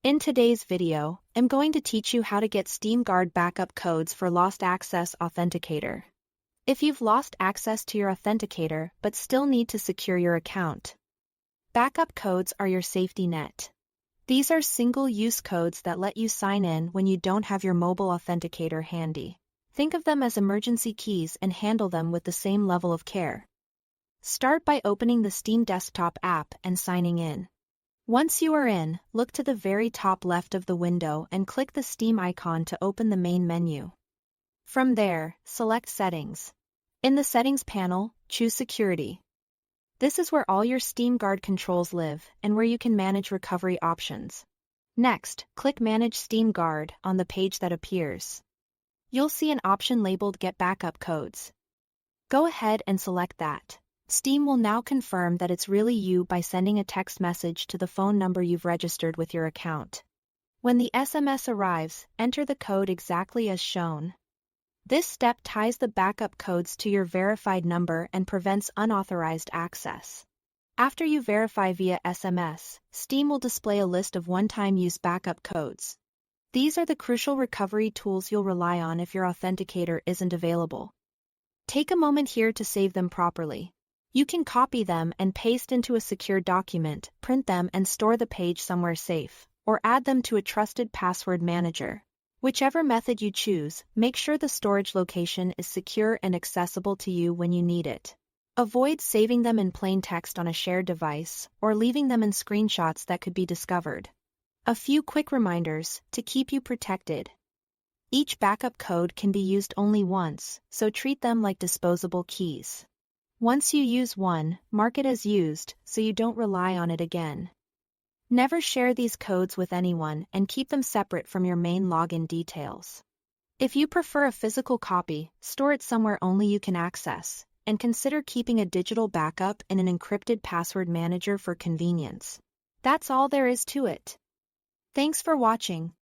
In today's video, I'm going to teach you how to get Steam Guard backup codes for Lost Access Authenticator. If you've lost access to your Authenticator but still need to secure your account, backup codes are your safety net. These are single-use codes that let you sign in when you don't have your mobile Authenticator handy. Think of them as emergency keys and handle them with the same level of care. Start by opening the Steam desktop app and signing in. Once you are in, look to the very top left of the window and click the Steam icon to open the main menu. From there, select Settings. In the Settings panel, choose Security. This is where all your Steam Guard controls live and where you can manage recovery options. Next, click Manage Steam Guard on the page that appears. You'll see an option labeled Get Backup Codes. Go ahead and select that. Steam will now confirm that it's really you by sending a text message to the phone number you've registered with your account. When the SMS arrives, enter the code exactly as shown. This step ties the backup codes to your verified number and prevents unauthorized access. After you verify via SMS, Steam will display a list of one-time use backup codes. These are the crucial recovery tools you'll rely on if your Authenticator isn't available. Take a moment here to save them properly. You can copy them and paste into a secure document, print them and store the page somewhere safe, or add them to a trusted password manager. Whichever method you choose, make sure the storage location is secure and accessible to you when you need it. Avoid saving them in plain text on a shared device, or leaving them in screenshots that could be discovered. A few quick reminders to keep you protected. Each backup code can be used only once, so treat them like disposable keys. Once you use one, mark it as used so you don't rely on it again. Never share these codes with anyone and keep them separate from your main login details. If you prefer a physical copy, store it somewhere only you can access, and consider keeping a digital backup in an encrypted password manager for convenience. That's all there is to it. Thanks for watching.